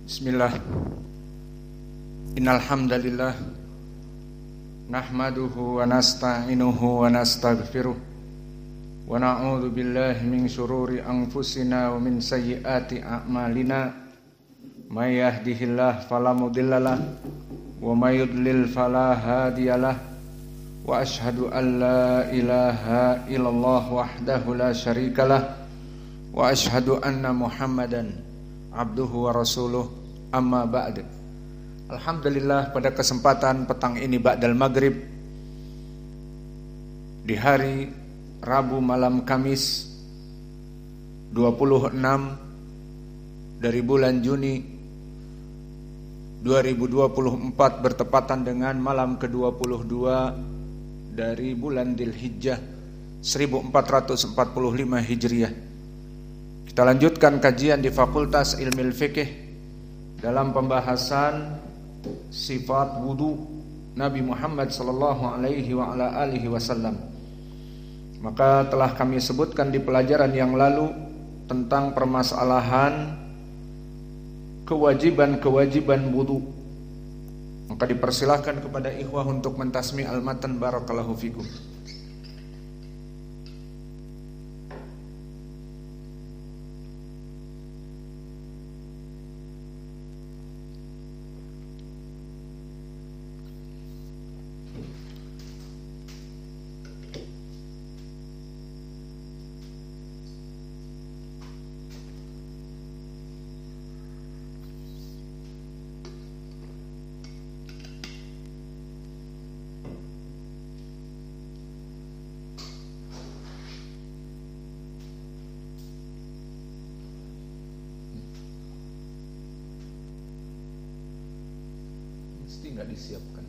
Bismillah. Innal hamdalillah nahmaduhu wa nasta'inuhu wa nastaghfiruh wa na'udzu billahi min syururi anfusina wa min sayyiati a'malina. May yahdihillahu fala mudhillalah wa may yudlil fala hadiyalah. Wa asyhadu an la ilaha illallah wahdahu la syarikalah wa asyhadu anna Muhammadan abduhu wa rasuluh. Amma ba'd. Alhamdulillah, pada kesempatan petang ini ba'dal maghrib di hari Rabu malam Kamis 26 dari bulan Juni 2024 bertepatan dengan malam ke-22 dari bulan Dzulhijjah 1445 Hijriah. Kita lanjutkan kajian di Fakultas Ilmu Fiqih dalam pembahasan sifat wudu Nabi Muhammad sallallahu alaihi wa ala alihi wasallam. Maka telah kami sebutkan di pelajaran yang lalu tentang permasalahan kewajiban-kewajiban wudu. Maka dipersilahkan kepada ikhwah untuk mentasmi al-matan, barakallahu fikum. Nggak disiapkan.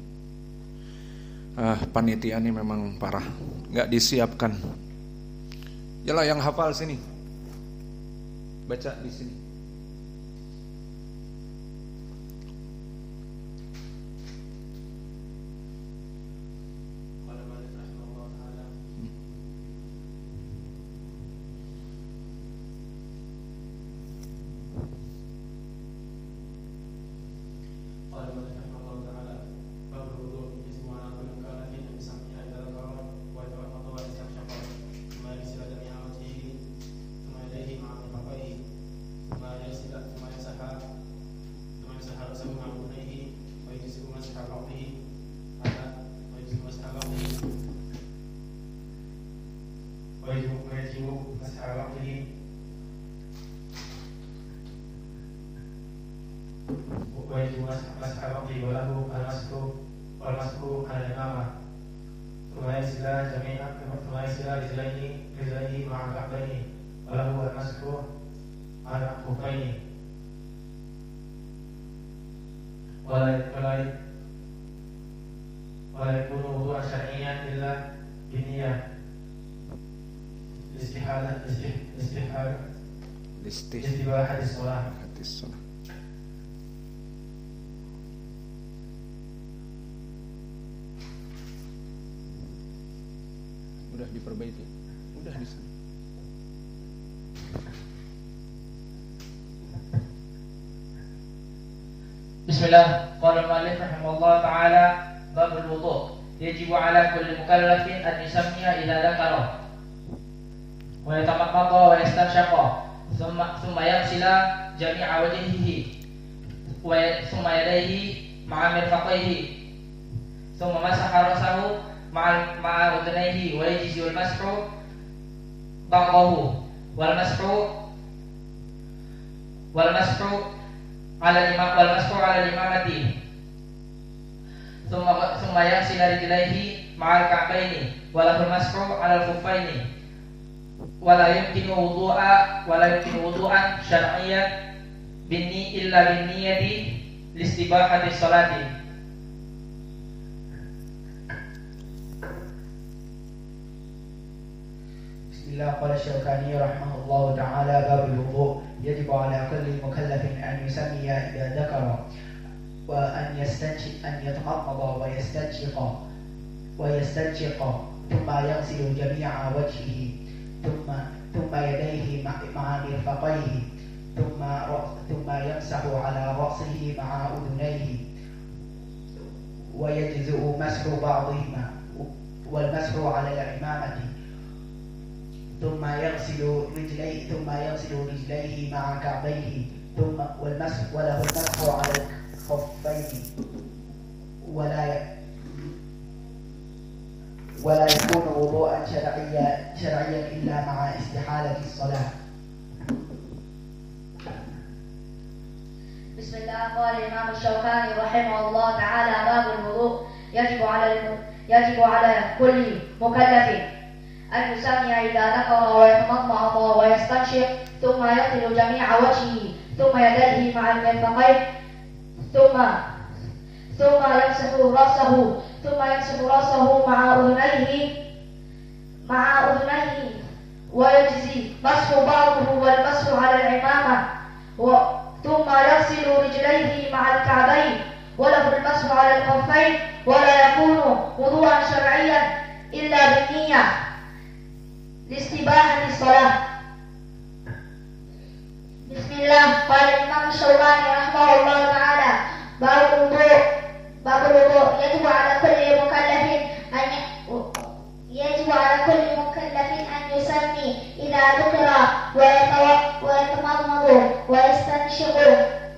Panitia ini memang parah, nggak disiapkan. Yalah, yang hafal sini, baca di sini. Udah diperbaiki, udah di sana. Bismillah. Qala al-mu'allif rahimahullah ta'ala, babul wudu'. Yajibu 'ala kulli mukallafin an yusammiya idza dzakara wa yatamadda wa yastanshaqa thumma yaghsila jami'a wajhihi wa thumma yadayhi ma'a mirfaqayhi thumma masaha ra'sahu ma'a udhnayhi wa yajzi al-mashu ba'dahu wal mashu ala al-imamati thumma yaghsila rijlaihi ma'a al-ka'baini wa lahu al-mashu ala al-khuffaini wa la yumkinu wudu'an syar'iyyan illa binniyati listibahati sholati. Bismillah. Qala Syaukani rahimahullah ta'ala, babul wudu'. Yajibu 'ala kulli mukallafin an yusammiya idza dzakara wa an yatamadda wa yastanshiqa thumma yaghsilu jami'a wajhihi thumma yadayhi ma'a mirfaqayhi thumma يمسح على رأسه مع أذنيه ويجزء مسح بعضهما والمسح على العمامة ثم يغسل رجليه مع كعبيه ثم وله المسح على الخفين ولا يكون وضوءا شرعيا إلا مع استحالة الصلاة. بسم الله. قال الإمام الشوكاني رحمه الله تعالى: باب الوضوء يجب على كل مكلف أن يسمي إذا ذكر ويتمضمض ويستنشق ثم يغسل جميع وجهه ثم يديه مع المرفقين ثم يمسح رأسه مع أذنيه ويجزي مسح بعضه والمسح على العمامة ثم يغسل رجليه مع الكعبين وله المسح على الخفين ولا يكون وضوءا شرعيا إلا بالنية لاستباحة الصلاة. بسم الله. قال الإمام الشوكاني رحمه الله تعالى: باب الوضوء يجب على كل مكلف أن يسمي إذا ذكر ويتمضمض ويستنشق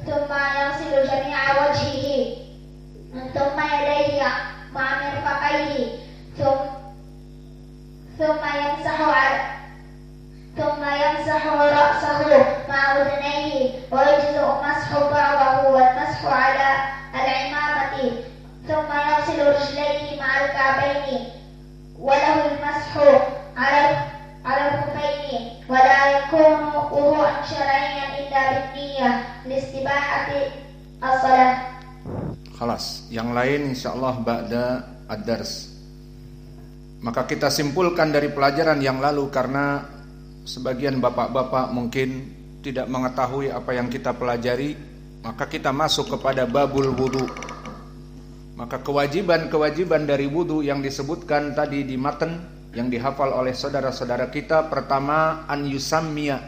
ثم يغسل جميع وجهه ثم يديه مع مرفقيه ثم يمسح رأسه مع أذنيه ويجزء مسح بعضه والمسح على العمامة ثم يغسل رجليه مع الكعبين وله المسح على الخفين ولا يكون وضوءا شرعيا إلا بالنية لاستباحة الصلاة. Khalas, yang lain insyaallah ba'da ad-dars. Maka kita simpulkan dari pelajaran yang lalu, karena sebagian bapak-bapak mungkin tidak mengetahui apa yang kita pelajari, maka kita masuk kepada babul wudu. Maka kewajiban-kewajiban dari wudu yang disebutkan tadi di matan yang dihafal oleh saudara-saudara kita, pertama an yusammiya,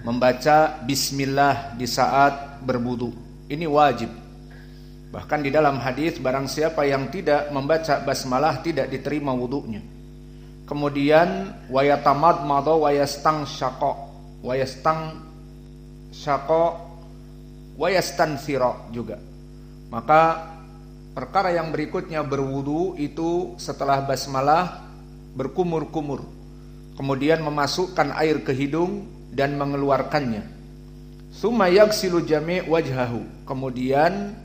membaca bismillah di saat berwudu. Ini wajib. Bahkan di dalam hadis, barang siapa yang tidak membaca basmalah tidak diterima wudunya. Kemudian wayatamadmadha wayastansyaqa wayastansira juga. Maka perkara yang berikutnya berwudu itu setelah basmalah berkumur-kumur, kemudian memasukkan air ke hidung dan mengeluarkannya. Summa yaghsilu jami' wajhahu, kemudian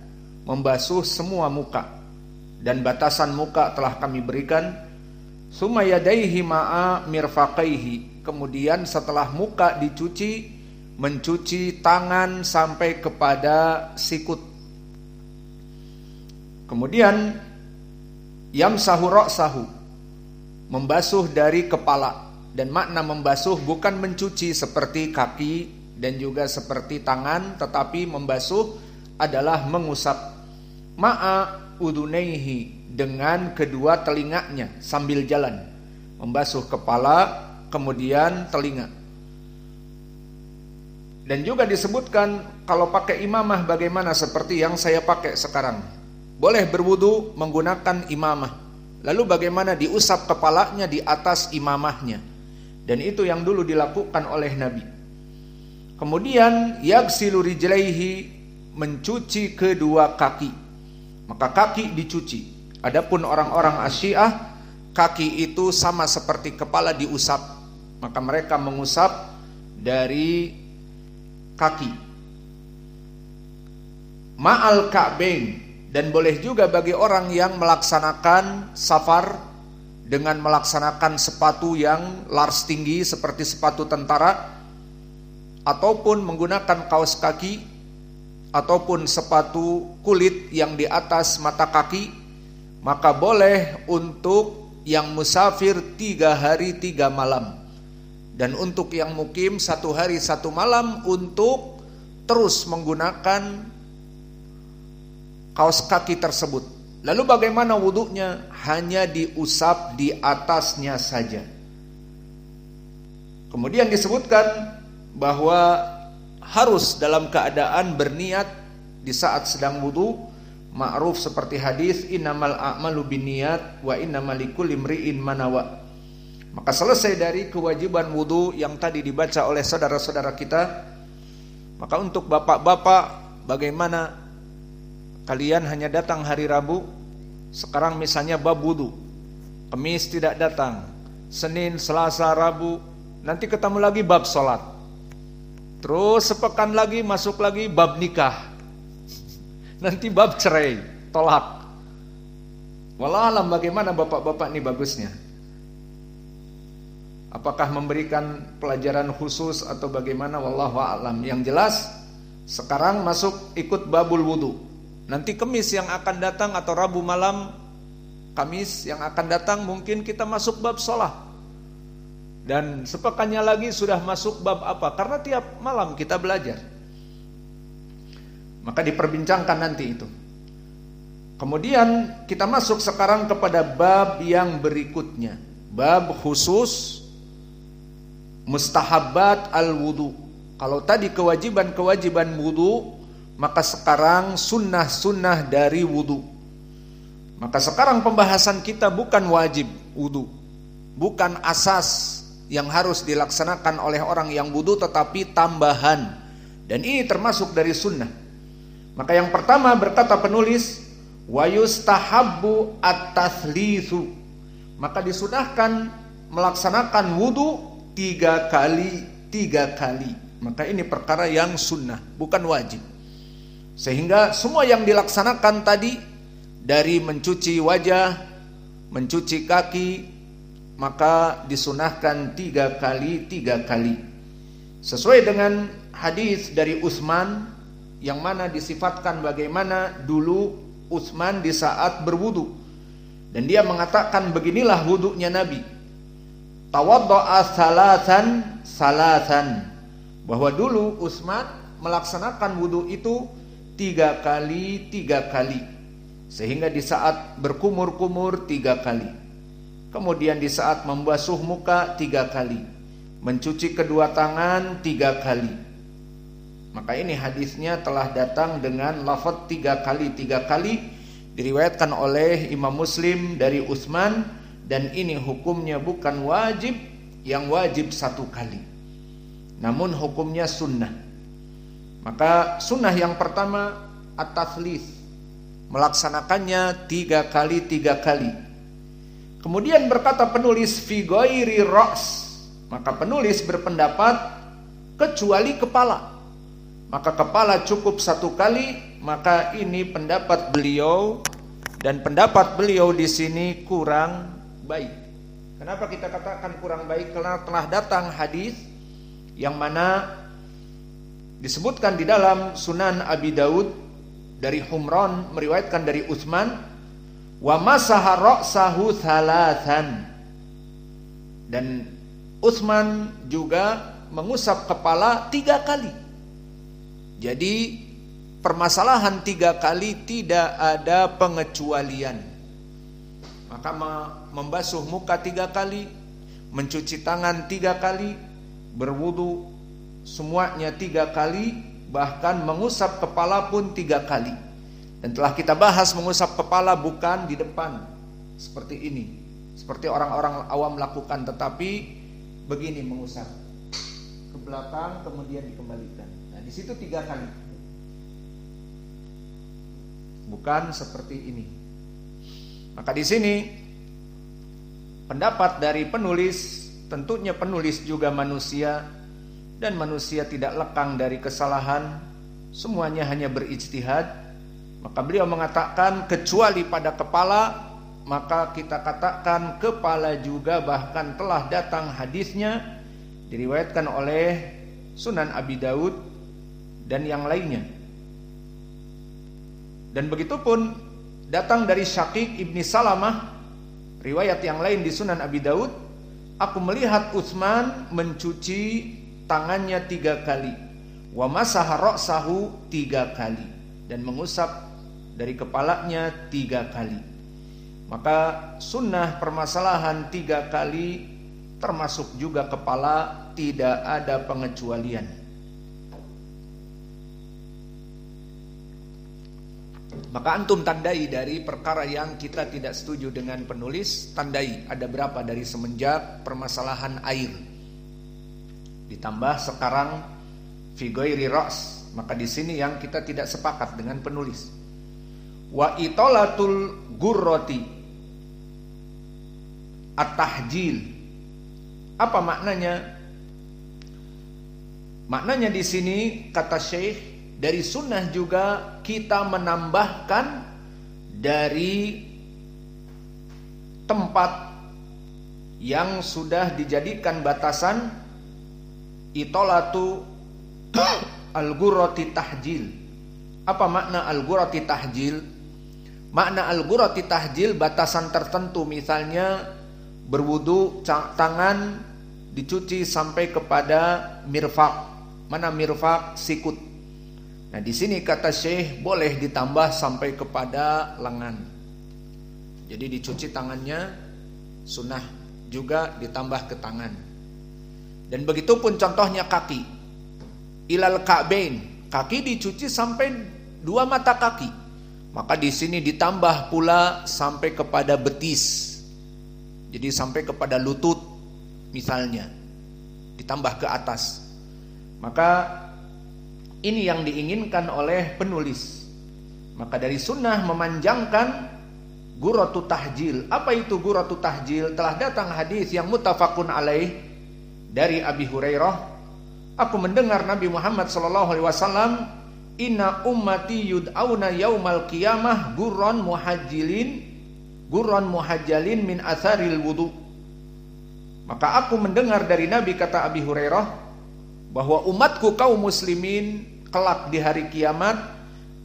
membasuh semua muka, dan batasan muka telah kami berikan. Summa yadaihi ma'a mirfaqaihi, kemudian setelah muka dicuci, mencuci tangan sampai kepada sikut. Kemudian yamsahu ra'sahu, membasuh dari kepala. Dan makna membasuh bukan mencuci seperti kaki dan juga seperti tangan, tetapi membasuh adalah mengusap. Ma'a udunaihi, dengan kedua telinganya sambil jalan, membasuh kepala kemudian telinga. Dan juga disebutkan kalau pakai imamah bagaimana, seperti yang saya pakai sekarang. Boleh berwudu menggunakan imamah. Lalu bagaimana diusap kepalanya di atas imamahnya. Dan itu yang dulu dilakukan oleh Nabi. Kemudian yaghsilu rijlaihi, mencuci kedua kaki. Maka kaki dicuci. Adapun orang-orang Asyiah, kaki itu sama seperti kepala diusap. Maka mereka mengusap dari kaki. Ma'al ka'bain, dan boleh juga bagi orang yang melaksanakan safar dengan melaksanakan sepatu yang lars tinggi seperti sepatu tentara, ataupun menggunakan kaos kaki, ataupun sepatu kulit yang di atas mata kaki, maka boleh untuk yang musafir 3 hari 3 malam, dan untuk yang mukim 1 hari 1 malam untuk terus menggunakan kaos kaki tersebut. Lalu bagaimana wudunya? Hanya diusap di atasnya saja. Kemudian disebutkan bahwa harus dalam keadaan berniat di saat sedang wudu. Ma'ruf seperti hadis innamal a'malu binniyat wa innamal likulli imri'in ma nawa. Maka selesai dari kewajiban wudu yang tadi dibaca oleh saudara-saudara kita, maka untuk bapak-bapak, bagaimana kalian hanya datang hari Rabu? Sekarang misalnya bab wudu, Kamis tidak datang, Senin, Selasa, Rabu, nanti ketemu lagi bab sholat, terus sepekan lagi masuk lagi bab nikah, nanti bab cerai, tolak. Wallahualam bagaimana bapak-bapak ini bagusnya? Apakah memberikan pelajaran khusus atau bagaimana? Wallahu a'lam. Yang jelas sekarang masuk ikut babul wudu. Nanti Kamis yang akan datang atau Rabu malam Kamis yang akan datang mungkin kita masuk bab sholat. Dan sepekannya lagi sudah masuk bab apa? Karena tiap malam kita belajar. Maka diperbincangkan nanti itu. Kemudian kita masuk sekarang kepada bab yang berikutnya. Bab khusus mustahabat al-wudu. Kalau tadi kewajiban-kewajiban wudu, maka sekarang sunnah-sunnah dari wudu. Maka sekarang pembahasan kita bukan wajib wudu, bukan asas yang harus dilaksanakan oleh orang yang wudu, tetapi tambahan. Dan ini termasuk dari sunnah. Maka yang pertama berkata penulis, wa yustahabbu at-tathlitsu. Maka disunahkan melaksanakan wudu 3 kali. Maka ini perkara yang sunnah, bukan wajib. Sehingga semua yang dilaksanakan tadi, dari mencuci wajah, mencuci kaki, maka disunahkan 3 kali. Sesuai dengan hadis dari Utsman, yang mana disifatkan bagaimana dulu Utsman di saat berwudu. Dan dia mengatakan beginilah wudunya Nabi. Tawadda'a salasan, bahwa dulu Utsman melaksanakan wudu itu 3 kali, sehingga di saat berkumur-kumur 3 kali, kemudian di saat membasuh muka 3 kali, mencuci kedua tangan 3 kali. Maka ini hadisnya telah datang dengan lafaz 3 kali, diriwayatkan oleh Imam Muslim dari Utsman. Dan ini hukumnya bukan wajib, yang wajib 1 kali, namun hukumnya sunnah. Maka sunnah yang pertama at-tathlits, melaksanakannya 3 kali. Kemudian berkata penulis fi ghairi ra's, maka penulis berpendapat kecuali kepala. Maka kepala cukup 1 kali, maka ini pendapat beliau, dan pendapat beliau di sini kurang baik. Kenapa kita katakan kurang baik? Karena telah datang hadis yang mana disebutkan di dalam Sunan Abi Daud dari Humran meriwayatkan dari Utsman, wa masaha ra'sahu thalathan, dan Utsman juga mengusap kepala 3 kali. Jadi permasalahan 3 kali tidak ada pengecualian. Maka membasuh muka 3 kali, mencuci tangan 3 kali, berwudu semuanya 3 kali, bahkan mengusap kepala pun 3 kali. Dan telah kita bahas mengusap kepala bukan di depan seperti ini, seperti orang-orang awam lakukan, tetapi begini mengusap ke belakang kemudian dikembalikan. Nah, di situ 3 kali. Bukan seperti ini. Maka di sini pendapat dari penulis, tentunya penulis juga manusia, dan manusia tidak lekang dari kesalahan, semuanya hanya berijtihad. Maka beliau mengatakan kecuali pada kepala, maka kita katakan kepala juga, bahkan telah datang hadisnya diriwayatkan oleh Sunan Abi Daud dan yang lainnya. Dan begitu pun datang dari Syaqiq ibni Salamah, riwayat yang lain di Sunan Abi Daud, aku melihat Utsman mencuci tangannya 3 kali, wa masaha ra'sahu 3 kali, dan mengusap dari kepalanya 3 kali. Maka sunnah permasalahan 3 kali, termasuk juga kepala, tidak ada pengecualian. Maka antum tandai dari perkara yang kita tidak setuju dengan penulis, tandai ada berapa dari semenjak permasalahan air. Ditambah sekarang fi ghairi ra's, maka di sini yang kita tidak sepakat dengan penulis. Wa itolatul gurrati at-tahjil. Apa maknanya? Maknanya di sini kata Syekh, dari sunnah juga kita menambahkan dari tempat yang sudah dijadikan batasan itolatu al-gurrati tahjil. Apa makna al-gurrati tahjil? Makna al-gurrati tahjil batasan tertentu, misalnya berwudu tangan dicuci sampai kepada mirfaq. Mana mirfaq? Sikut. Nah, di sini kata Syekh boleh ditambah sampai kepada lengan. Jadi dicuci tangannya sunnah, juga ditambah ke tangan. Dan begitu pun contohnya kaki. Ilal ka'bain, kaki dicuci sampai 2 mata kaki. Maka di sini ditambah pula sampai kepada betis. Jadi sampai kepada lutut misalnya. Ditambah ke atas. Maka ini yang diinginkan oleh penulis. Maka dari sunnah memanjangkan gurratu tahjil. Apa itu gurratu tahjil? Telah datang hadis yang muttafaqun alaih dari Abi Hurairah. Aku mendengar Nabi Muhammad SAW, inna ummati yud'auna yaumal qiyamah gurran muhajjalin min atharil wudu. Maka aku mendengar dari Nabi, kata Abi Hurairah, bahwa umatku kaum muslimin kelak di hari kiamat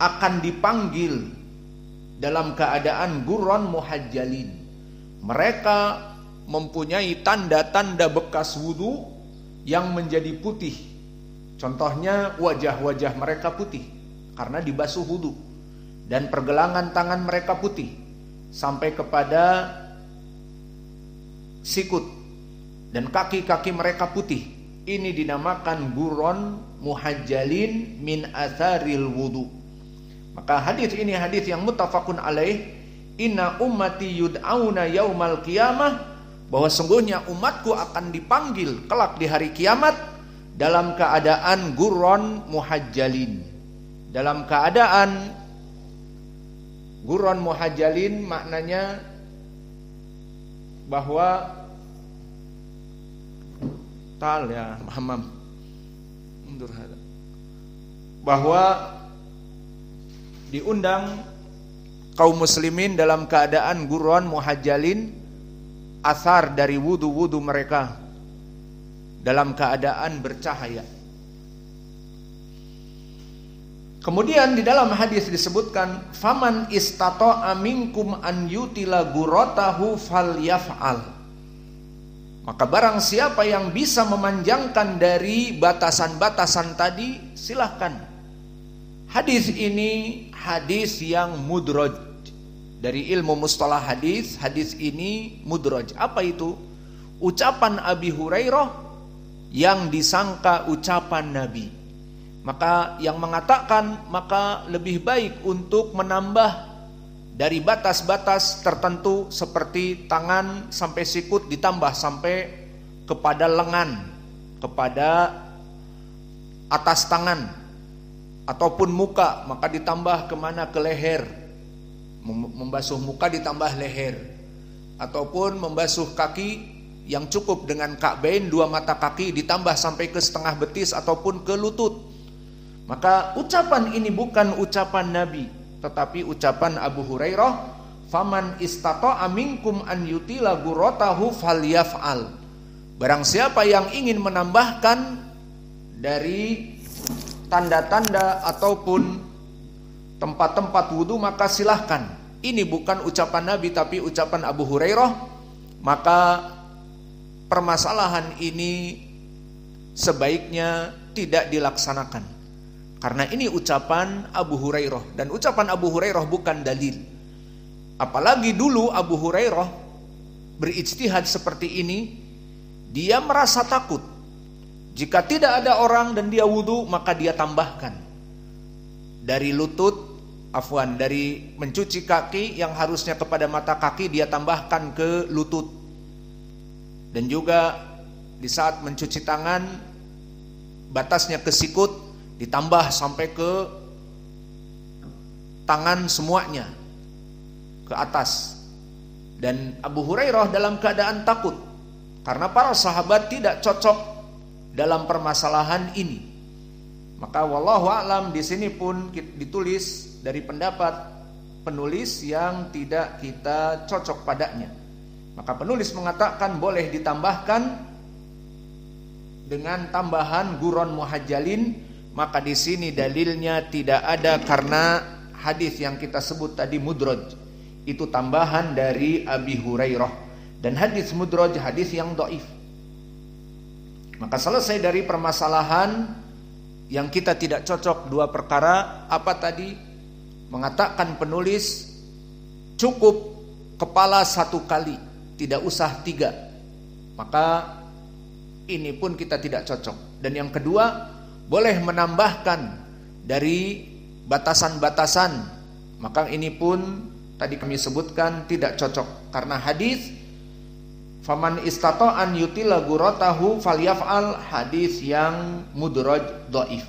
akan dipanggil dalam keadaan gurran muhajjalin. Mereka mempunyai tanda-tanda bekas wudu yang menjadi putih. Contohnya wajah-wajah mereka putih karena dibasuh wudu, dan pergelangan tangan mereka putih sampai kepada sikut, dan kaki-kaki mereka putih. Ini dinamakan gurran muhajjalin min atharil wudu. Maka hadis ini hadis yang muttafaqun alaih, inna ummati yud'auna yaumal qiyamah, bahwa sungguhnya umatku akan dipanggil kelak di hari kiamat dalam keadaan gurran muhajjalin. Dalam keadaan gurran muhajjalin maknanya bahwa bahwa diundang kaum muslimin dalam keadaan gurran muhajjalin, asar dari wudu-wudu mereka dalam keadaan bercahaya. Kemudian di dalam hadis disebutkan, faman istata'a minkum an yutila gurratahu falyaf'al. Maka barang siapa yang bisa memanjangkan dari batasan-batasan tadi, silahkan. Hadis ini hadis yang mudraj. Dari ilmu mustalah hadis, hadis ini mudraj. Apa itu? Ucapan Abi Hurairah yang disangka ucapan Nabi. Maka yang mengatakan, maka lebih baik untuk menambah dari batas-batas tertentu seperti tangan sampai sikut ditambah sampai kepada lengan, kepada atas tangan, ataupun muka maka ditambah kemana, ke leher. Membasuh muka ditambah leher, ataupun membasuh kaki yang cukup dengan ka'bain, 2 mata kaki ditambah sampai ke setengah betis ataupun ke lutut. Maka ucapan ini bukan ucapan Nabi, tetapi ucapan Abu Hurairah, faman istata'a minkum an yutila gurratahu falyaf'al. Barang siapa yang ingin menambahkan dari tanda-tanda ataupun tempat-tempat wudu maka silahkan. Ini bukan ucapan Nabi tapi ucapan Abu Hurairah. Maka permasalahan ini sebaiknya tidak dilaksanakan, karena ini ucapan Abu Hurairah, dan ucapan Abu Hurairah bukan dalil. Apalagi dulu Abu Hurairah berijtihad seperti ini, dia merasa takut jika tidak ada orang dan dia wudu, maka dia tambahkan dari lutut dari mencuci kaki yang harusnya kepada mata kaki dia tambahkan ke lutut. Dan juga di saat mencuci tangan batasnya ke sikut ditambah sampai ke tangan semuanya ke atas. Dan Abu Hurairah dalam keadaan takut karena para sahabat tidak cocok dalam permasalahan ini. Maka wallahu a'lam di sini pun ditulis dari pendapat penulis yang tidak kita cocok padanya. Maka penulis mengatakan boleh ditambahkan dengan tambahan guron muhajjalin. Maka di sini dalilnya tidak ada karena hadis yang kita sebut tadi mudraj. Itu tambahan dari Abi Hurairah. Dan hadis mudraj hadis yang dhaif. Maka selesai dari permasalahan yang kita tidak cocok dua perkara. Apa tadi? Mengatakan penulis cukup kepala 1 kali, tidak usah 3. Maka ini pun kita tidak cocok. Dan yang kedua, boleh menambahkan dari batasan-batasan. Maka ini pun tadi kami sebutkan tidak cocok karena hadis faman istata'an yutila guratahu falyaf'al, hadis yang mudraj dhaif.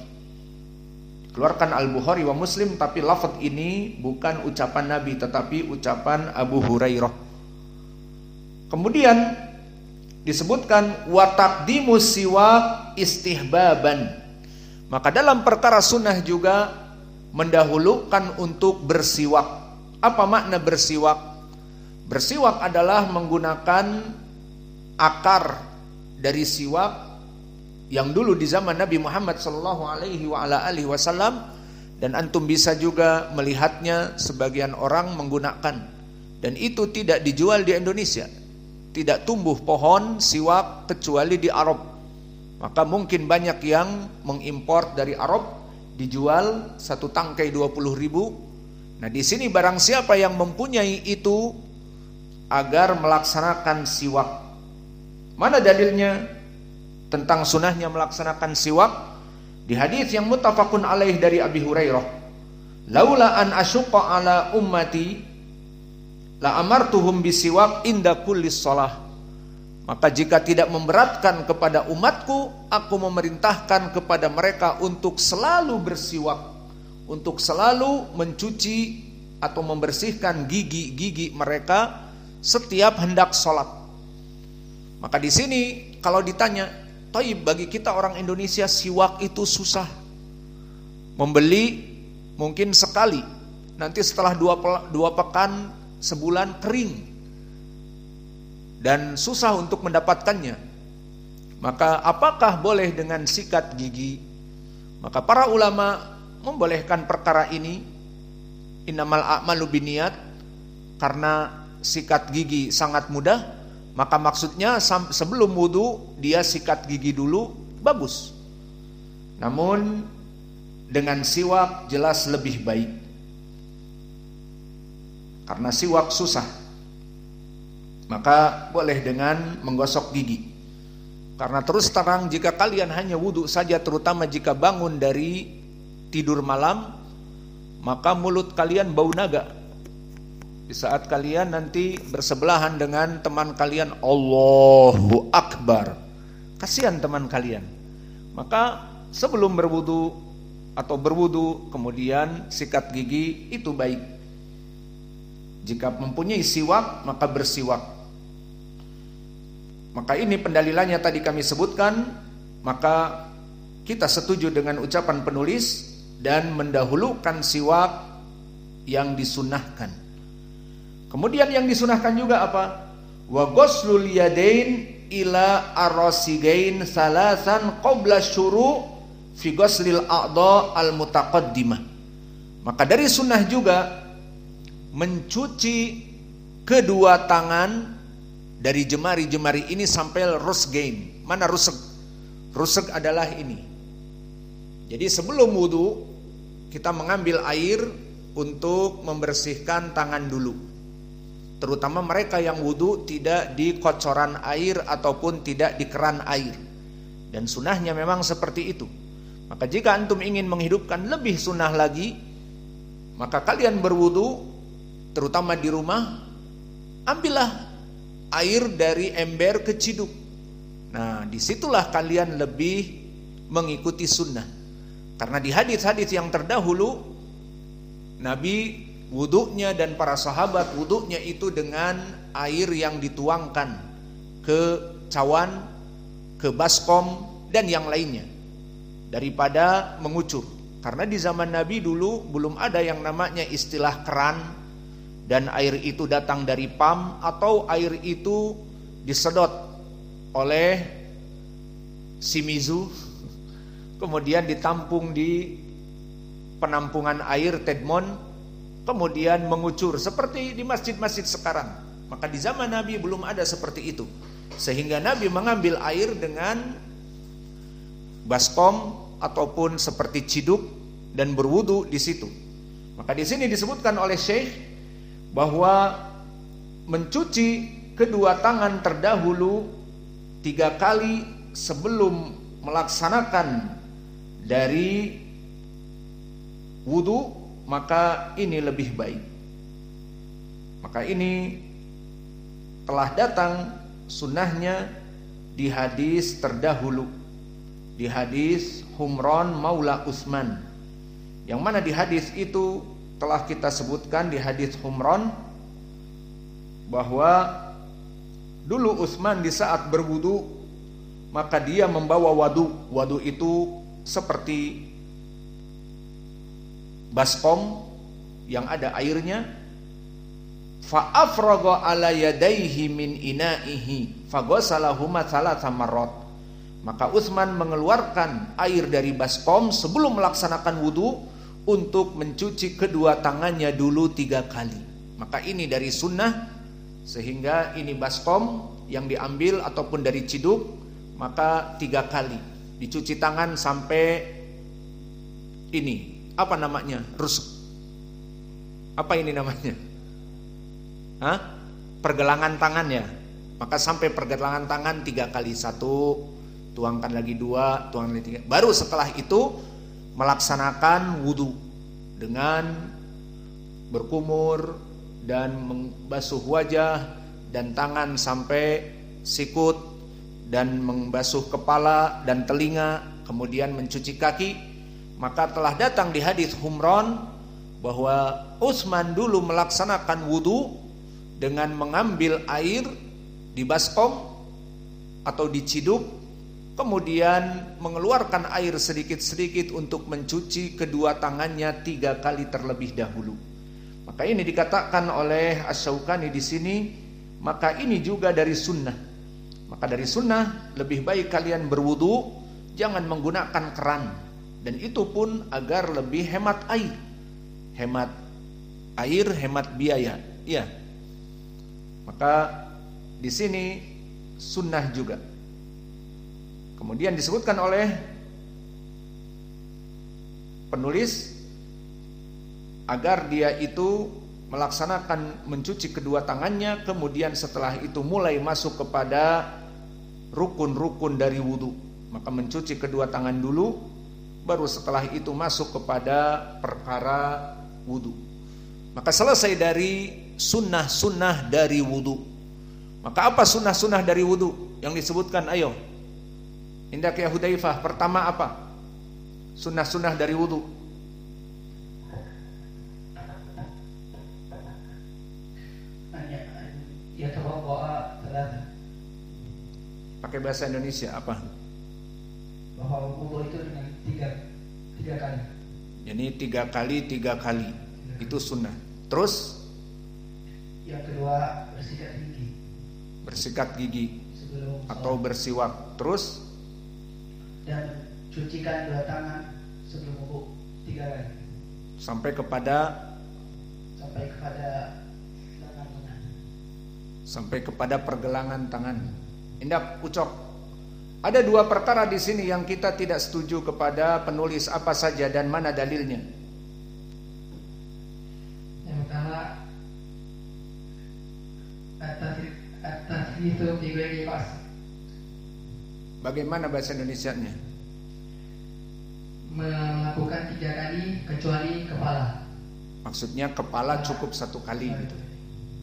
Keluarkan Al-Bukhari wa Muslim, tapi lafaz ini bukan ucapan Nabi tetapi ucapan Abu Hurairah. Kemudian disebutkan wa taqdimus siwak istihbaban. Maka dalam perkara sunnah juga mendahulukan untuk bersiwak. Apa makna bersiwak? Bersiwak adalah menggunakan akar dari siwak yang dulu di zaman Nabi Muhammad SAW, dan antum bisa juga melihatnya sebagian orang menggunakan, dan itu tidak dijual di Indonesia. Tidak tumbuh pohon siwak kecuali di Arab. Maka mungkin banyak yang mengimpor dari Arab, dijual 1 tangkai 20.000. Nah di sini barang siapa yang mempunyai itu agar melaksanakan siwak. Mana dalilnya tentang sunahnya melaksanakan siwak? Di hadis yang muttafaqun alaih dari Abi Hurairah, laula an asyqa ala ummati la amartuhum bisiwak inda kulli shalah. Maka jika tidak memberatkan kepada umatku, aku memerintahkan kepada mereka untuk selalu bersiwak, untuk selalu mencuci atau membersihkan gigi-gigi mereka setiap hendak sholat. Maka di sini kalau ditanya, Taib, bagi kita orang Indonesia siwak itu susah. Membeli mungkin sekali, nanti setelah 2 pekan, sebulan kering, dan susah untuk mendapatkannya. Maka apakah boleh dengan sikat gigi? Maka para ulama membolehkan perkara ini, innamal a'malu binniyat, karena sikat gigi sangat mudah. Maka maksudnya sebelum wudu dia sikat gigi dulu, bagus. Namun dengan siwak jelas lebih baik, karena siwak susah. Maka boleh dengan menggosok gigi. Karena terus terang jika kalian hanya wudu saja, terutama jika bangun dari tidur malam, maka mulut kalian bau naga. Di saat kalian nanti bersebelahan dengan teman kalian, Allahu Akbar, kasihan teman kalian. Maka sebelum berwudu atau berwudu kemudian sikat gigi itu baik. Jika mempunyai siwak maka bersiwak. Maka ini pendalilannya tadi kami sebutkan. Maka kita setuju dengan ucapan penulis dan mendahulukan siwak yang disunnahkan. Kemudian yang disunahkan juga apa? Wa ghuslul yadain ila ar-rasigain salasan qabla syuru' fi ghuslil a'dha al-mutaqaddimah. Maka dari sunnah juga mencuci kedua tangan dari jemari-jemari ini sampai rusgain. Mana rusg? Rusg adalah ini. Jadi sebelum wudu kita mengambil air untuk membersihkan tangan dulu. Terutama mereka yang wudu tidak di kocoran air ataupun tidak di keran air. Dan sunnahnya memang seperti itu. Maka jika antum ingin menghidupkan lebih sunnah lagi, maka kalian berwudu, terutama di rumah, ambillah air dari ember ke ciduk. Nah, disitulah kalian lebih mengikuti sunnah. Karena di hadis-hadis yang terdahulu, Nabi wudunya dan para sahabat wudunya itu dengan air yang dituangkan ke cawan, ke baskom, dan yang lainnya, daripada mengucur. Karena di zaman Nabi dulu belum ada yang namanya istilah keran, dan air itu datang dari pam, atau air itu disedot oleh Shimizu, kemudian ditampung di penampungan air Tedmon, kemudian mengucur seperti di masjid-masjid sekarang. Maka di zaman Nabi belum ada seperti itu, sehingga Nabi mengambil air dengan baskom ataupun seperti ciduk dan berwudu di situ. Maka di sini disebutkan oleh Syekh bahwa mencuci kedua tangan terdahulu 3 kali sebelum melaksanakan dari wudu, maka ini lebih baik. Maka ini telah datang sunnahnya di hadis terdahulu, di hadis Humran Maula Utsman, yang mana di hadis itu telah kita sebutkan di hadis Humran bahwa dulu Utsman di saat berwudu, maka dia membawa wadu. Wadu itu seperti baskom yang ada airnya. Fa afraga ala yadayhi min ina'ihi faghasalahuma thalatha marrat. Maka Utsman mengeluarkan air dari baskom sebelum melaksanakan wudu untuk mencuci kedua tangannya dulu 3 kali. Maka ini dari sunnah, sehingga ini baskom yang diambil ataupun dari ciduk, maka 3 kali dicuci tangan sampai ini apa namanya, rusuk. Apa ini namanya? Pergelangan tangannya. Maka sampai pergelangan tangan 3 kali, 1, tuangkan lagi 2, tuangkan lagi 3. Baru setelah itu melaksanakan wudu dengan berkumur dan membasuh wajah dan tangan sampai sikut, dan membasuh kepala dan telinga, kemudian mencuci kaki. Maka telah datang di hadis Humran bahwa Utsman dulu melaksanakan wudu dengan mengambil air di baskom atau di ciduk, kemudian mengeluarkan air sedikit-sedikit untuk mencuci kedua tangannya 3 kali terlebih dahulu. Maka ini dikatakan oleh Asy-Syaukani di sini, maka ini juga dari sunnah. Maka dari sunnah lebih baik kalian berwudu jangan menggunakan keran, dan itu pun agar lebih hemat air, hemat biaya. Iya. Maka di sini sunnah juga. Kemudian disebutkan oleh penulis agar dia itu melaksanakan mencuci kedua tangannya, kemudian setelah itu mulai masuk kepada rukun-rukun dari wudu. Maka mencuci kedua tangan dulu, baru setelah itu masuk kepada perkara wudu. Maka selesai dari sunnah-sunnah dari wudu. Maka apa sunnah-sunnah dari wudu yang disebutkan? Ayo, Indak ya Hudzaifah, pertama apa sunnah-sunnah dari wudu? Ya tawaddu'a thalatha. Pakai bahasa Indonesia apa? Bahwa wudu itu dengan tiga kali. Jadi 3 kali itu sunnah. Terus yang kedua bersikat gigi sebelum atau bersiwak. Terus dan cucikan 2 tangan sebelum wudu 3 kali. Sampai kepada pergelangan tangan. Indak Ucok. Ada 2 perkara di sini yang kita tidak setuju kepada penulis, apa saja dan mana dalilnya? Yang pertama, at-taslisu fi ghairi ras. Bagaimana bahasa Indonesianya? Melakukan 3 kali kecuali kepala. Maksudnya kepala cukup 1 kali gitu.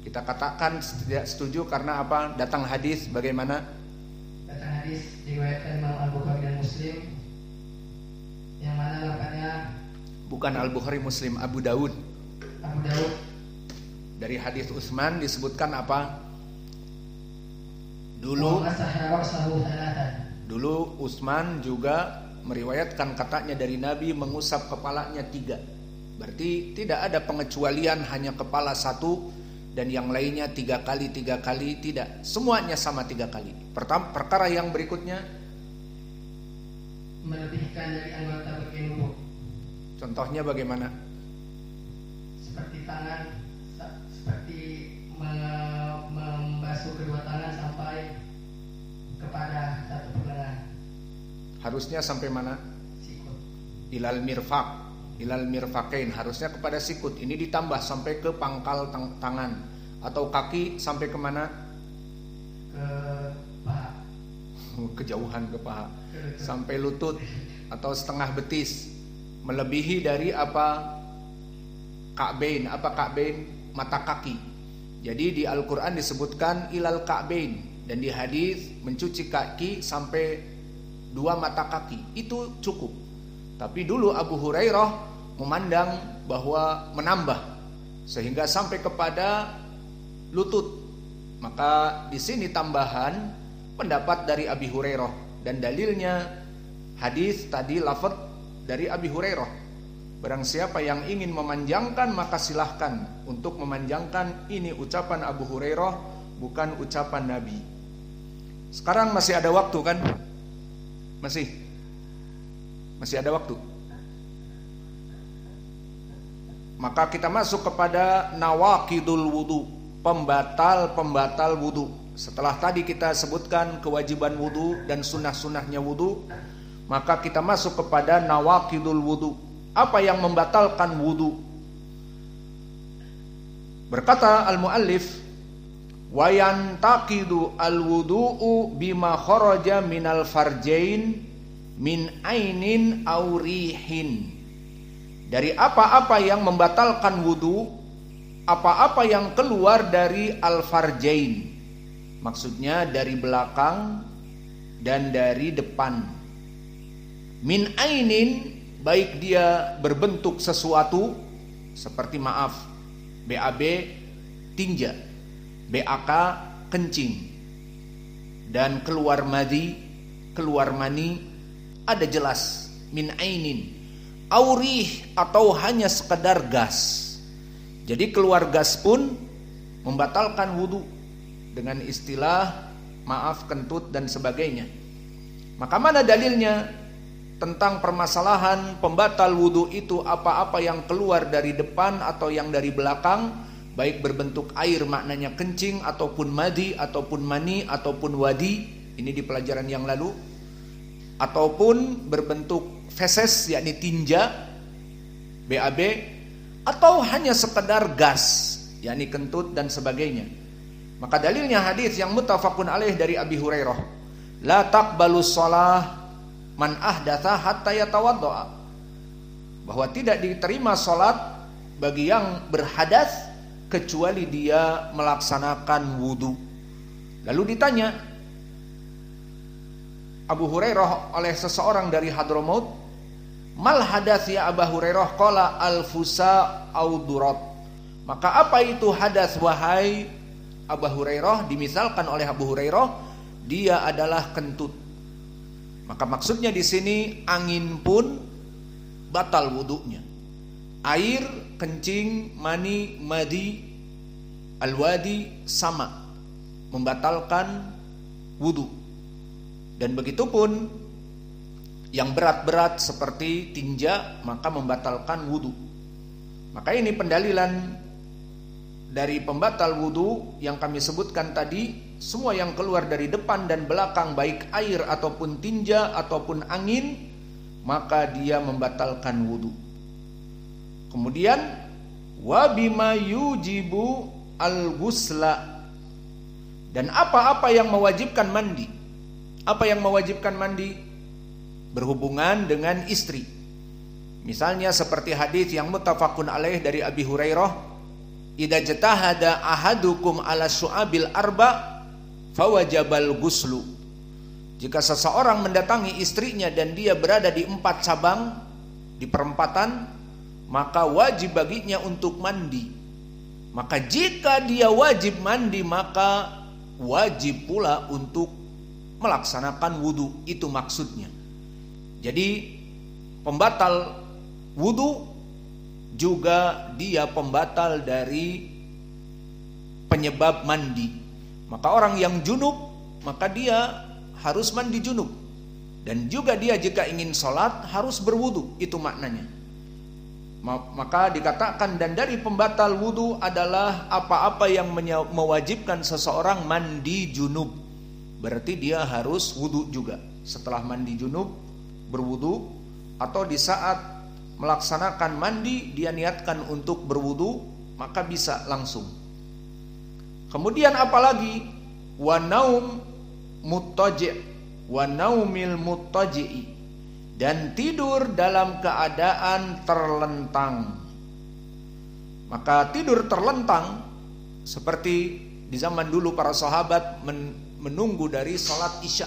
Kita katakan tidak setuju karena apa? Datang hadis bagaimana? Datang hadis diriwayatkan Imam Al-Bukhari dan Muslim yang mana lafaznya Bukan Al-Bukhari, Muslim, Abu Daud. Abu Daud. Dari hadis Utsman disebutkan apa? Dulu Utsman juga meriwayatkan katanya dari Nabi mengusap kepalanya 3. Berarti tidak ada pengecualian hanya kepala 1 dan yang lainnya 3 kali, tidak. Semuanya sama 3 kali. Perkara yang berikutnya, melebihkan dari anggota bagian wudhu. Contohnya bagaimana? Seperti tangan, seperti membasuh kedua tangan sampai kepada 1 pergelangan. Harusnya sampai mana? Sikut. Ilal mirfaqain, harusnya kepada sikut. Ini ditambah sampai ke pangkal tangan. Atau kaki sampai kemana? Ke paha. Kejauhan ke paha. Sampai lutut atau setengah betis. Melebihi dari apa? Ka'bain. Apa ka'bain? Mata kaki. Jadi di Al-Quran disebutkan ilal ka'bain. Dan di hadis mencuci kaki sampai 2 mata kaki. Itu cukup. Tapi dulu Abu Hurairah memandang bahwa menambah sehingga sampai kepada lutut. Maka di sini tambahan pendapat dari Abi Hurairah dan dalilnya hadis tadi lafaz dari Abi Hurairah. Barang siapa yang ingin memanjangkan maka silahkan untuk memanjangkan. Ini ucapan Abu Hurairah, bukan ucapan Nabi. Sekarang masih ada waktu kan? Masih ada waktu. Maka kita masuk kepada nawaqidul wudu, pembatal wudu. Setelah tadi kita sebutkan kewajiban wudu dan sunnah-sunnahnya wudu, maka kita masuk kepada nawaqidul wudu. Apa yang membatalkan wudu? Berkata al-muallif, wa yantaqidu al-wudu'u bima kharaja minal farjain min ainin aw rihin. Dari apa-apa yang membatalkan wudu, apa-apa yang keluar dari al-farjain. Maksudnya dari belakang dan dari depan. Min ainin, baik dia berbentuk sesuatu seperti BAB tinja, BAK kencing, dan keluar mani ada jelas min ainin, aurih atau hanya sekedar gas. Jadi keluar gas pun membatalkan wudu dengan istilah kentut dan sebagainya. Maka mana dalilnya tentang permasalahan pembatal wudu itu? Apa-apa yang keluar dari depan atau yang dari belakang, baik berbentuk air maknanya kencing ataupun madi ataupun mani ataupun wadi, ini di pelajaran yang lalu, ataupun berbentuk feses yakni tinja BAB, atau hanya sekedar gas yakni kentut dan sebagainya. Maka dalilnya hadis yang muttafaqun alaih dari Abi Hurairah, la taqbalus shalah man ahdatha hatta yatawaddaa, bahwa tidak diterima salat bagi yang berhadas kecuali dia melaksanakan wudu. Lalu ditanya Abu Hurairah oleh seseorang dari Hadramaut, mal hadas ya Abu Hurairah? Qala al-fusa au durat. Maka apa itu hadas wahai Abu Hurairah? Dimisalkan oleh Abu Hurairah, dia adalah kentut. Maka maksudnya di sini angin pun batal wudunya. Air, kencing, mani, madi, al-wadi sama membatalkan wudu. Dan begitu pun yang berat-berat seperti tinja maka membatalkan wudu. Maka ini pendalilan dari pembatal wudu yang kami sebutkan tadi. Semua yang keluar dari depan dan belakang, baik air ataupun tinja ataupun angin, maka dia membatalkan wudu. Kemudian wa bima yujibu al-ghusla, dan apa-apa yang mewajibkan mandi. Apa yang mewajibkan mandi? Berhubungan dengan istri. Misalnya seperti hadis yang muttafaqun alaih dari Abi Hurairah, idza jatahada ahadukum ala syu'abil arba fawajabal ghuslu. Jika seseorang mendatangi istrinya dan dia berada di 4 cabang, di perempatan, maka wajib baginya untuk mandi. Maka jika dia wajib mandi, maka wajib pula untuk melaksanakan wudu. Itu maksudnya. Jadi pembatal wudu juga dia pembatal dari penyebab mandi. Maka orang yang junub, maka dia harus mandi junub. Dan juga dia jika ingin sholat harus berwudu. Itu maknanya. Maka dikatakan, dan dari pembatal wudu adalah apa-apa yang mewajibkan seseorang mandi junub. Berarti dia harus wudu juga. Setelah mandi junub, berwudu. Atau di saat melaksanakan mandi, dia niatkan untuk berwudu, maka bisa langsung. Kemudian apalagi? Wa naum muttaji' wa naumil muttaji'i, dan tidur dalam keadaan terlentang. Maka tidur terlentang seperti di zaman dulu para sahabat menunggu dari salat isya.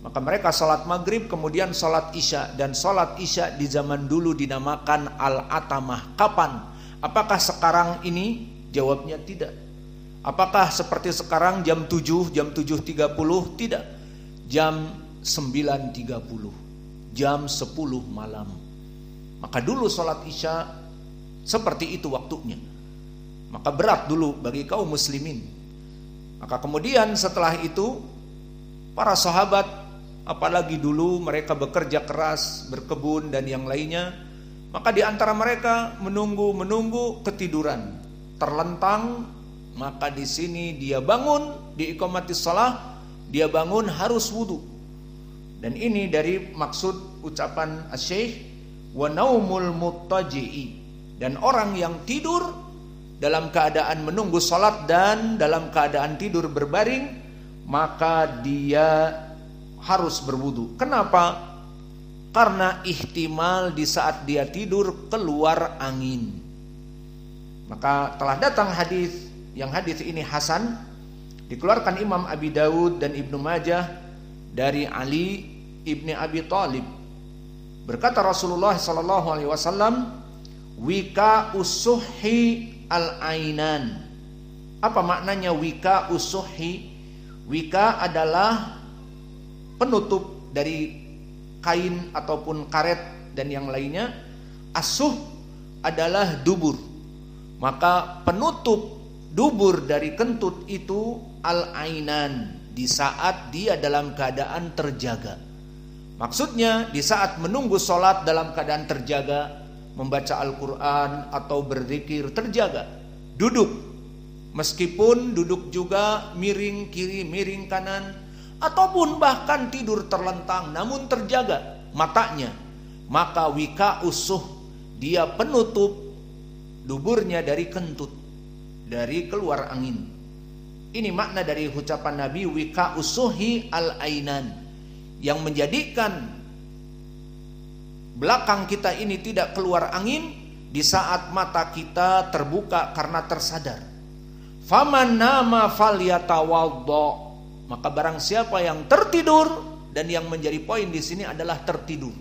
Maka mereka salat maghrib kemudian salat isya, dan salat isya di zaman dulu dinamakan al-atamah. Kapan? Apakah sekarang ini? Jawabnya tidak. Apakah seperti sekarang jam 7, jam 7.30? Tidak. Jam 9.30, jam 10 malam. Maka dulu sholat isya seperti itu waktunya. Maka berat dulu bagi kaum muslimin. Maka kemudian setelah itu para sahabat, apalagi dulu mereka bekerja keras, berkebun dan yang lainnya, maka di antara mereka menunggu ketiduran, terlentang. Maka di sini dia bangun, di iqamatis shalah, dia bangun harus wudu. Dan ini dari maksud ucapan asy-syekh wa naumul muttaji'i, dan orang yang tidur dalam keadaan menunggu salat dan dalam keadaan tidur berbaring, maka dia harus berwudu. Kenapa? Karena ihtimal di saat dia tidur keluar angin. Maka telah datang hadis, yang hadis ini hasan, dikeluarkan Imam Abi Dawud dan Ibnu Majah dari Ali ibni Abi Thalib. Berkata Rasulullah SAW, wika usuhi al-ainan. Apa maknanya wika usuhi? Wika adalah penutup dari kain ataupun karet dan yang lainnya. Asuh adalah dubur. Maka penutup dubur dari kentut itu al-ainan, di saat dia dalam keadaan terjaga. Maksudnya di saat menunggu sholat dalam keadaan terjaga, membaca Al-Quran atau berzikir terjaga, duduk, meskipun duduk juga miring kiri miring kanan, ataupun bahkan tidur terlentang namun terjaga matanya, maka wika usuh, dia penutup duburnya dari kentut, dari keluar angin. Ini makna dari ucapan Nabi wika usuhi al-ainan, yang menjadikan belakang kita ini tidak keluar angin di saat mata kita terbuka karena tersadar. Faman nama falyatawaddo, maka barang siapa yang tertidur, dan yang menjadi poin di sini adalah tertidur.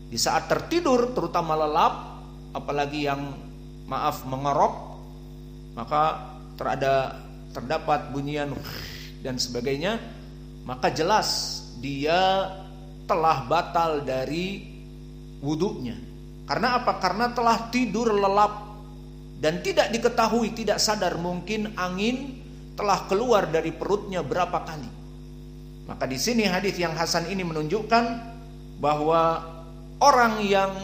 Di saat tertidur terutama lelap, apalagi yang mengorok, maka terdapat bunyian dan sebagainya, maka jelas dia telah batal dari wudunya. Karena apa? Karena telah tidur lelap dan tidak diketahui, tidak sadar, mungkin angin telah keluar dari perutnya berapa kali. Maka di sini hadis yang hasan ini menunjukkan bahwa orang yang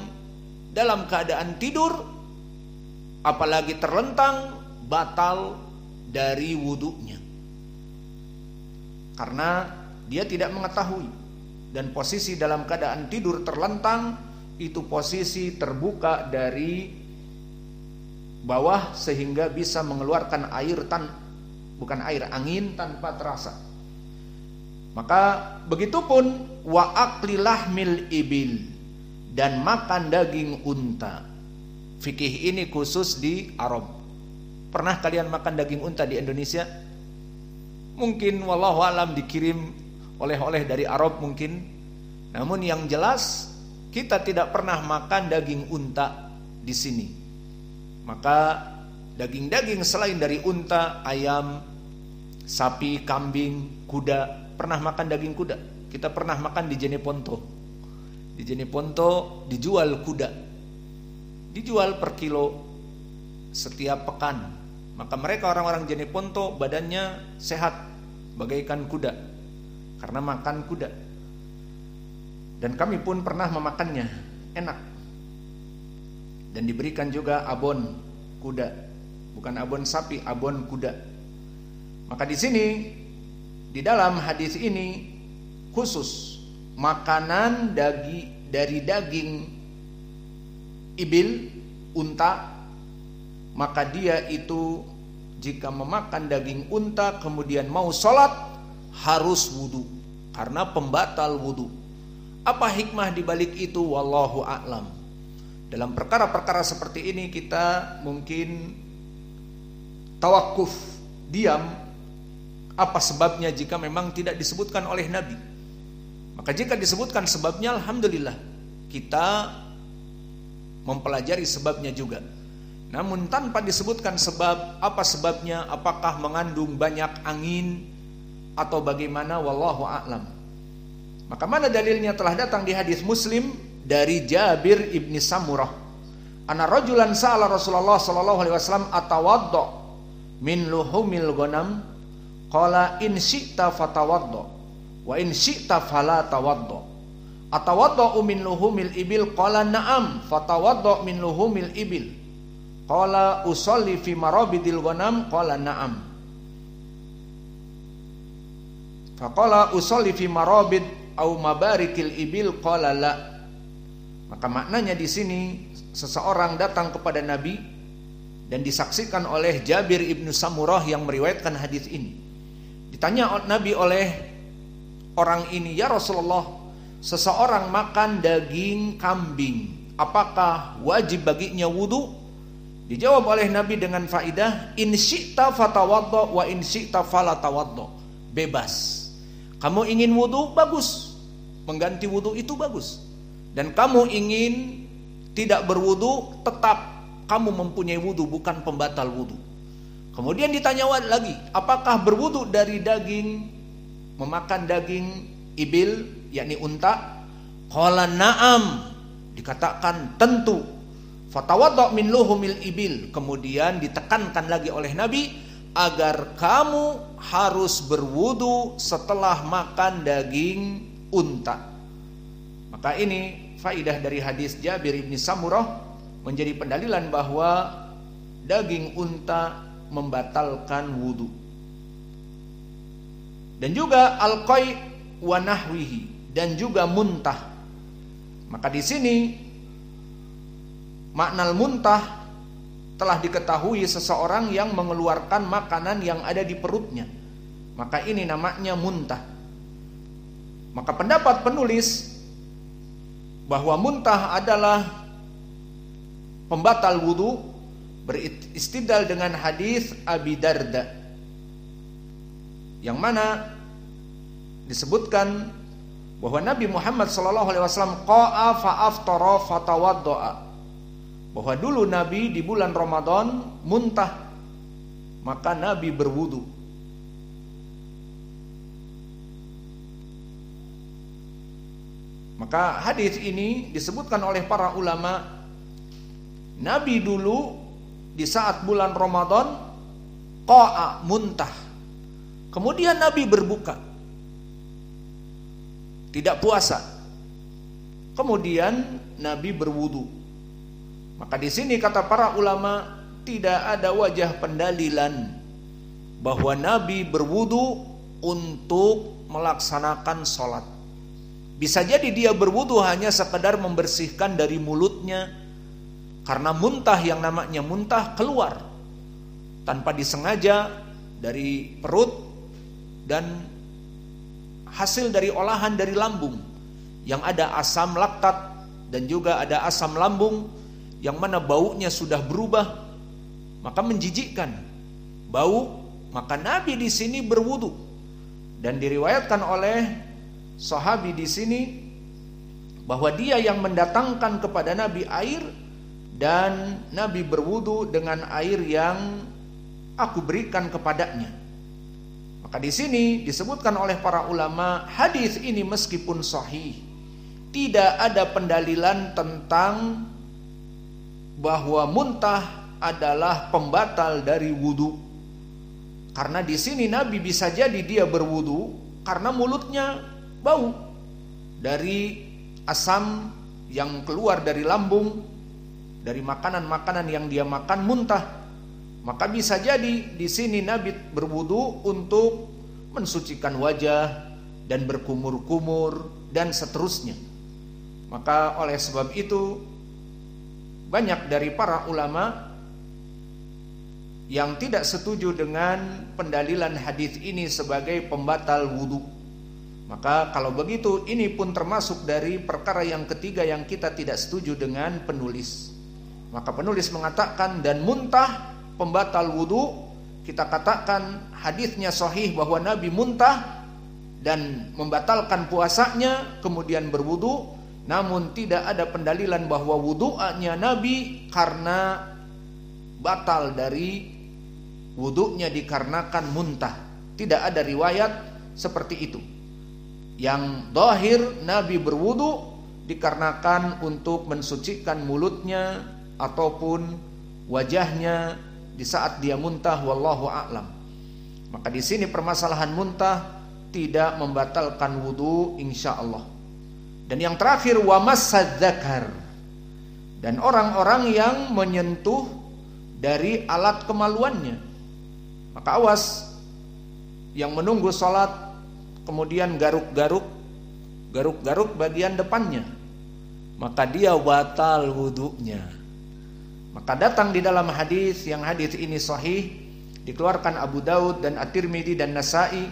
dalam keadaan tidur apalagi terlentang batal dari wudunya, karena dia tidak mengetahui. Dan posisi dalam keadaan tidur terlentang itu posisi terbuka dari bawah sehingga bisa mengeluarkan angin tanpa terasa. Maka begitupun wa akli lahmil ibil, dan makan daging unta. Fikih ini khusus di Arab. Pernah kalian makan daging unta di Indonesia? Mungkin wallahu alam dikirim oleh-oleh dari Arab mungkin. Namun yang jelas kita tidak pernah makan daging unta di sini. Maka daging-daging selain dari unta, ayam, sapi, kambing, kuda, pernah makan daging kuda? Kita pernah makan di Jeneponto. Di Jeneponto dijual kuda. Dijual per kilo setiap pekan. Maka mereka orang-orang Jeneponto badannya sehat bagaikan kuda karena makan kuda. Dan kami pun pernah memakannya, enak. Dan diberikan juga abon kuda, bukan abon sapi, abon kuda. Maka di sini di dalam hadis ini khusus makanan dari daging ibil, unta, maka dia itu jika memakan daging unta kemudian mau sholat harus wudu karena pembatal wudu. Apa hikmah dibalik itu? Wallahu a'lam. Dalam perkara-perkara seperti ini kita mungkin tawakuf, diam. Apa sebabnya jika memang tidak disebutkan oleh Nabi? Maka jika disebutkan sebabnya, alhamdulillah kita mempelajari sebabnya juga. Namun tanpa disebutkan sebab, apa sebabnya? Apakah mengandung banyak angin atau bagaimana? Wallahu a'lam. Maka mana dalilnya? Telah datang di hadis Muslim dari Jabir ibni Samurah. Ana rajulan sa'ala Rasulullah sallallahu alaihi wasallam atawaddo min luhumil ghanam qala in syi'ta fatawaddo wa in syi'ta fala tawaddo. Atawaddo min luhumil ibil qala na'am fatawaddo min luhumil ibil qala usolli fi marabidil ghanam qala na'am faqala usolli fi marabid au mabarikil ibil qala la. Maka maknanya di sini seseorang datang kepada Nabi dan disaksikan oleh Jabir ibnu Samurah yang meriwayatkan hadis ini. Ditanya Nabi oleh orang ini, ya Rasulullah, seseorang makan daging kambing, apakah wajib baginya wudu? Dijawab oleh Nabi dengan faidah, in syi'ta fatawaddo wa in syi'ta fala tawaddo. Bebas. Kamu ingin wudu, bagus. Mengganti wudu itu bagus. Dan kamu ingin tidak berwudu, tetap kamu mempunyai wudu, bukan pembatal wudu. Kemudian ditanya lagi, apakah berwudu dari daging, memakan daging ibil, yakni unta? Qala na'am, dikatakan tentu. Fatawaddo min luhumil ibil. Kemudian ditekankan lagi oleh Nabi agar kamu harus berwudu setelah makan daging unta. Maka ini faidah dari hadis Jabir bin Samurah menjadi pendalilan bahwa daging unta membatalkan wudu. Dan juga al-qai wa nahwihi, dan juga muntah. Maka di sini makna muntah telah diketahui seseorang yang mengeluarkan makanan yang ada di perutnya. Maka ini namanya muntah. Maka pendapat penulis bahwa muntah adalah pembatal wudu beristidlal dengan hadis Abi Darda, yang mana disebutkan bahwa Nabi Muhammad SAW qa'a fa'aftara fatawaddo'a, bahwa dulu Nabi di bulan Ramadan muntah, maka Nabi berwudu. Maka hadis ini disebutkan oleh para ulama, Nabi dulu di saat bulan Ramadan qa'a, muntah. Kemudian Nabi berbuka, tidak puasa. Kemudian Nabi berwudu. Maka di sini kata para ulama, tidak ada wajah pendalilan bahwa Nabi berwudu untuk melaksanakan sholat. Bisa jadi dia berwudu hanya sekedar membersihkan dari mulutnya, karena muntah, yang namanya muntah keluar tanpa disengaja dari perut dan hasil dari olahan dari lambung yang ada asam laktat dan juga ada asam lambung yang mana baunya sudah berubah, maka menjijikkan bau, maka Nabi di sini berwudu. Dan diriwayatkan oleh sahabi di sini bahwa dia yang mendatangkan kepada Nabi air, dan Nabi berwudu dengan air yang aku berikan kepadanya. Maka di sini disebutkan oleh para ulama, hadis ini meskipun sahih, tidak ada pendalilan tentang bahwa muntah adalah pembatal dari wudu. Karena di sini Nabi bisa jadi dia berwudu karena mulutnya bau dari asam yang keluar dari lambung, dari makanan-makanan yang dia makan, muntah. Maka bisa jadi di sini Nabi berwudu untuk mensucikan wajah dan berkumur-kumur dan seterusnya. Maka oleh sebab itu banyak dari para ulama yang tidak setuju dengan pendalilan hadis ini sebagai pembatal wudu. Maka kalau begitu ini pun termasuk dari perkara yang ketiga yang kita tidak setuju dengan penulis. Maka penulis mengatakan dan muntah pembatal wudu, kita katakan hadisnya sahih bahwa Nabi muntah dan membatalkan puasanya kemudian berwudu, namun tidak ada pendalilan bahwa wudunya Nabi karena batal dari wudunya dikarenakan muntah. Tidak ada riwayat seperti itu. Yang zahir Nabi berwudu dikarenakan untuk mensucikan mulutnya ataupun wajahnya di saat dia muntah, wallahu a'lam. Maka di sini permasalahan muntah tidak membatalkan wudu insyaallah. Dan yang terakhir wa massad dzakar, dan orang-orang yang menyentuh dari alat kemaluannya. Maka awas yang menunggu sholat kemudian garuk-garuk bagian depannya, maka dia batal wudunya. Maka datang di dalam hadis, yang hadis ini sahih, dikeluarkan Abu Daud dan At-Tirmidzi dan Nasa'i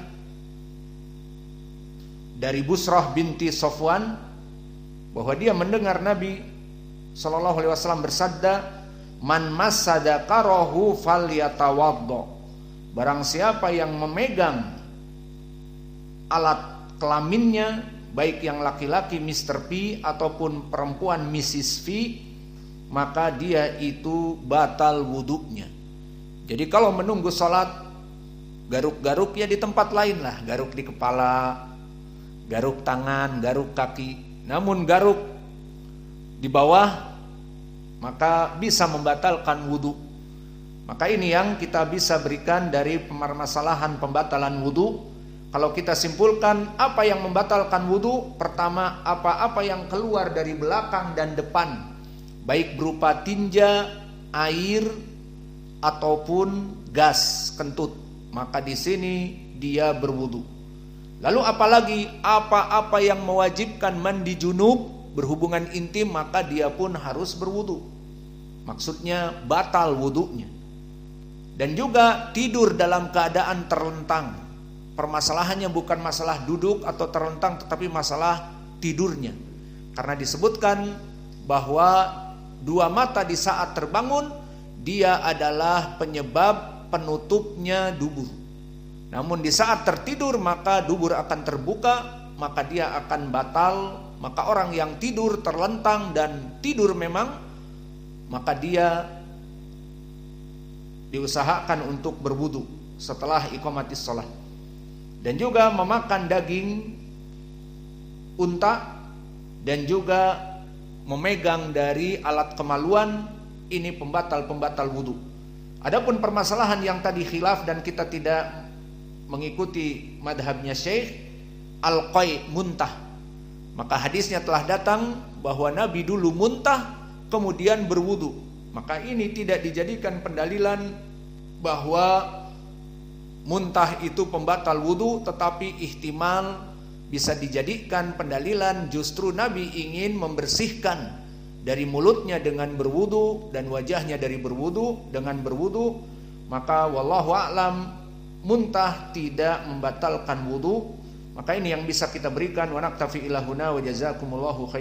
dari Busrah binti Safwan, bahwa dia mendengar Nabi sallallahu alaihi wasallam bersabda, "Man massada karahu falyatawaddo." Barang siapa yang memegang alat kelaminnya, baik yang laki-laki Mr. P ataupun perempuan Mrs. V, maka dia itu batal wudunya. Jadi kalau menunggu sholat, garuk-garuk ya di tempat lain lah, garuk di kepala, garuk tangan, garuk kaki. Namun garuk di bawah maka bisa membatalkan wudu. Maka ini yang kita bisa berikan dari permasalahan pembatalan wudu. Kalau kita simpulkan apa yang membatalkan wudu, pertama apa-apa yang keluar dari belakang dan depan, baik berupa tinja, air ataupun gas kentut, maka di sini dia berwudu. Lalu apalagi apa-apa yang mewajibkan mandi junub, berhubungan intim, maka dia pun harus berwudu. Maksudnya batal wudunya. Dan juga tidur dalam keadaan terlentang. Permasalahannya bukan masalah duduk atau terlentang, tetapi masalah tidurnya. Karena disebutkan bahwa dua mata di saat terbangun, dia adalah penyebab penutupnya dubur. Namun di saat tertidur maka dubur akan terbuka, maka dia akan batal. Maka orang yang tidur terlentang dan tidur memang, maka dia diusahakan untuk berwudu setelah iqamatis shalah. Dan juga memakan daging unta dan juga memegang dari alat kemaluan, ini pembatal wudu. Adapun permasalahan yang tadi khilaf dan kita tidak mengikuti madhabnya Syekh, al-qai, muntah, maka hadisnya telah datang bahwa Nabi dulu muntah kemudian berwudu. Maka ini tidak dijadikan pendalilan bahwa muntah itu pembatal wudu, tetapi ihtimal bisa dijadikan pendalilan justru Nabi ingin membersihkan dari mulutnya dengan berwudu dan wajahnya dari berwudu dengan berwudu. Maka wallahu a'lam, muntah tidak membatalkan wudu. Maka ini yang bisa kita berikan. Wa naktafi ila huna wa jazakumullahu khairan.